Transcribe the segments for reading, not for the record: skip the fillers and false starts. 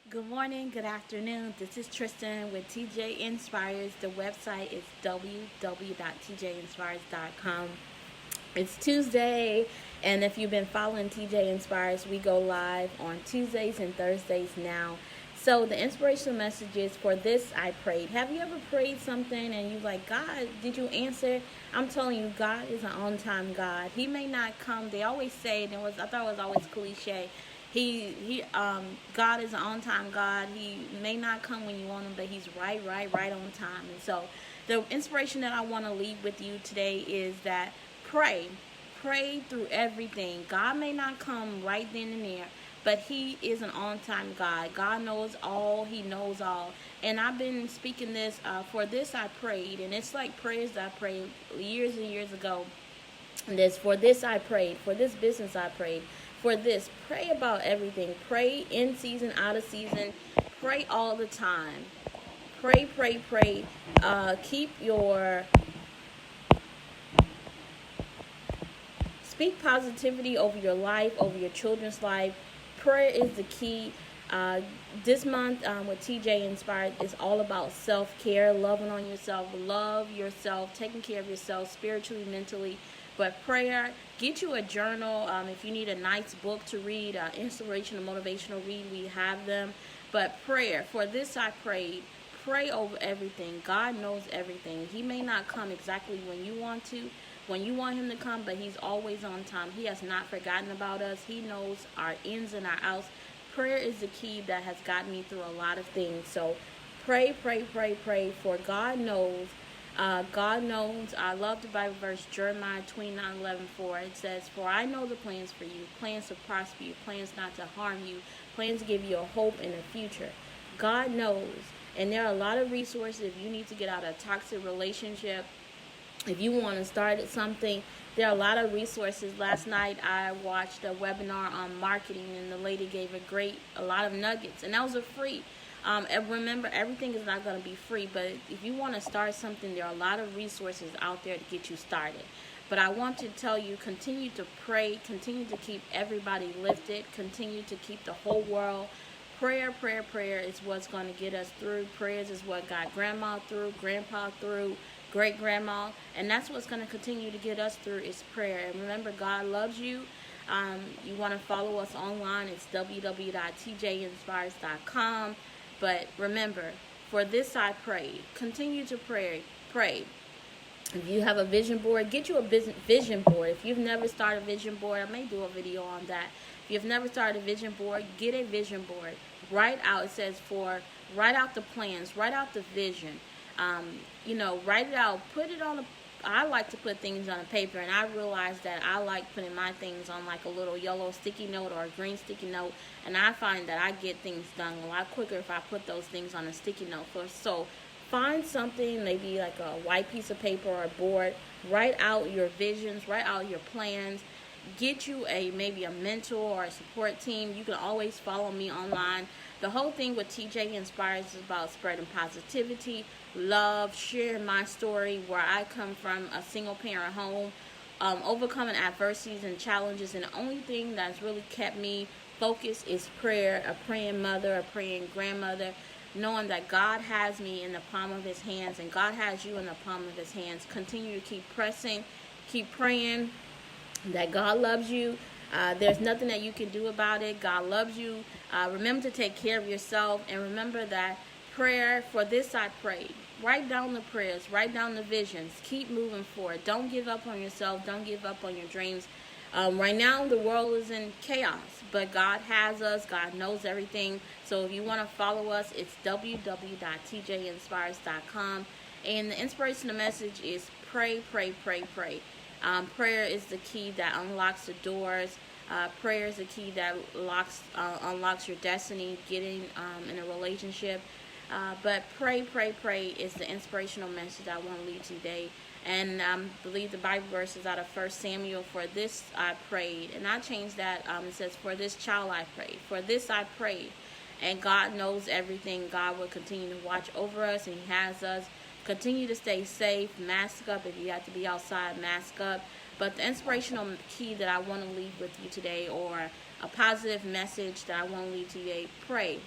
Good morning, good afternoon. This is Tristan with TJInspires. The website is www.tjinspires.com. It's Tuesday, and if you've been following TJ Inspires, we go live on Tuesdays and Thursdays now. So the inspirational message is, for this I prayed. Have you ever prayed something and you're like, God, did you answer? I'm telling you, God is an on-time God. He may not come. They always say, and I thought it was always cliche. God is an on-time God. He may not come when you want him, but he's right on time. And so the inspiration that I want to leave with you today is that pray through everything. God may not come right then and there, but he is an on-time God. God knows all. He knows all. And I've been speaking this, for this I prayed. And it's like prayers that I prayed years and years ago. And for this I prayed. For this business I prayed. For this, pray about everything. Pray in season, out of season. Pray all the time. Pray. Speak positivity over your life, over your children's life. Prayer is the key. This month with TJ Inspired is all about self-care, loving on yourself, love yourself, taking care of yourself spiritually, mentally. But prayer, get you a journal. If you need a nice book to read, inspirational, motivational read, we have them. But prayer, for this I prayed. Pray over everything. God knows everything. He may not come exactly when you want him to come, but he's always on time. He has not forgotten about us. He knows our ins and our outs. Prayer is the key that has gotten me through a lot of things. So pray, for God knows. God knows. I love the Bible verse, Jeremiah 29:11. It says, "For I know the plans for you, plans to prosper you, plans not to harm you, plans to give you a hope in the future." God knows. And there are a lot of resources if you need to get out of a toxic relationship. If you want to start something, there are a lot of resources. Last night I watched a webinar on marketing, and the lady gave a lot of nuggets, and that was a free. And remember, everything is not going to be free, but if you want to start something, there are a lot of resources out there to get you started. But I want to tell you, continue to pray, continue to keep everybody lifted, continue to keep the whole world. Prayer is what's going to get us through. Prayers is what got grandma through, grandpa through, great-grandma, and that's what's going to continue to get us through is prayer. And remember, God loves you. You want to follow us online, it's www.tjinspires.com. But remember, for this I prayed. Continue to pray. If you have a vision board, get you a vision board. If you've never started a vision board, I may do a video on that. If you've never started a vision board, get a vision board. Write out, it says write out the plans, write out the vision. Write it out, put it on I like to put things on a paper, and I realize that I like putting my things on like a little yellow sticky note or a green sticky note, and I find that I get things done a lot quicker if I put those things on a sticky note first. So find something, maybe like a white piece of paper or a board, write out your visions, write out your plans. Get you maybe a mentor or a support team. You can always follow me online. The whole thing with TJ Inspires is about spreading positivity, love, sharing my story, where I come from, a single parent home, overcoming adversities and challenges. And the only thing that's really kept me focused is prayer, a praying mother, a praying grandmother, knowing that God has me in the palm of his hands and God has you in the palm of his hands. Continue to keep pressing, keep praying, that God loves you. There's nothing that you can do about it. God loves you. Remember to take care of yourself, and remember that prayer, for this I prayed. Write down the prayers, write down the visions. Keep moving forward. Don't give up on yourself. Don't give up on your dreams. Right now the world is in chaos, but God has us. God knows everything. So if you want to follow us, it's www.tjinspires.com. And the inspirational message is pray. Prayer is the key that unlocks the doors. Prayer is the key that unlocks your destiny, getting in a relationship. But pray is the inspirational message I want to leave today. And I believe the Bible verse is out of 1 Samuel. For this I prayed. And I changed that. It says, for this child I prayed. For this I prayed. And God knows everything. God will continue to watch over us, and he has us. Continue to stay safe. Mask up. If you have to be outside, mask up. But the inspirational key that I want to leave with you today, or a positive message that I want to leave to you, pray.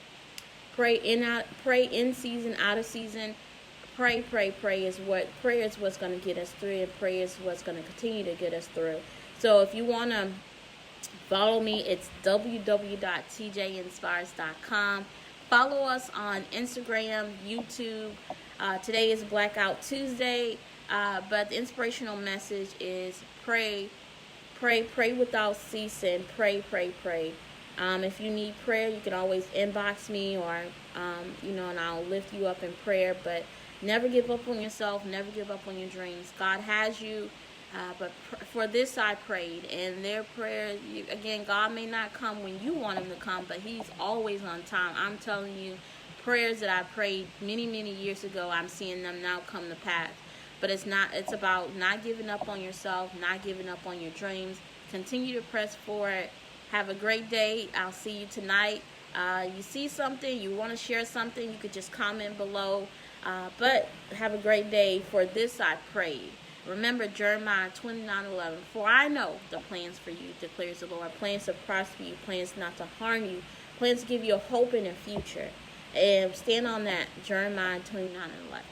Pray in season, out of season. Pray is what's going to get us through, and prayer is what's going to continue to get us through. So if you want to follow me, it's www.TJInspires.com. Follow us on Instagram, YouTube. Today is Blackout Tuesday, but the inspirational message is pray without ceasing. Pray. If you need prayer, you can always inbox me, or and I'll lift you up in prayer. But never give up on yourself. Never give up on your dreams. God has you. But for this I prayed, and their prayer, again, God may not come when you want him to come, but he's always on time. I'm telling you, prayers that I prayed many years ago, I'm seeing them now come to pass. But it's about not giving up on yourself, not giving up on your dreams. Continue to press forward. Have a great day. I'll see you tonight. You see something, you want to share something, you could just comment below. But have a great day. For this I prayed. Remember Jeremiah 29:11. For I know the plans for you, declares the Lord. Plans to prosper you, plans not to harm you, plans to give you a hope in the future. And stand on that, Jeremiah 29:11.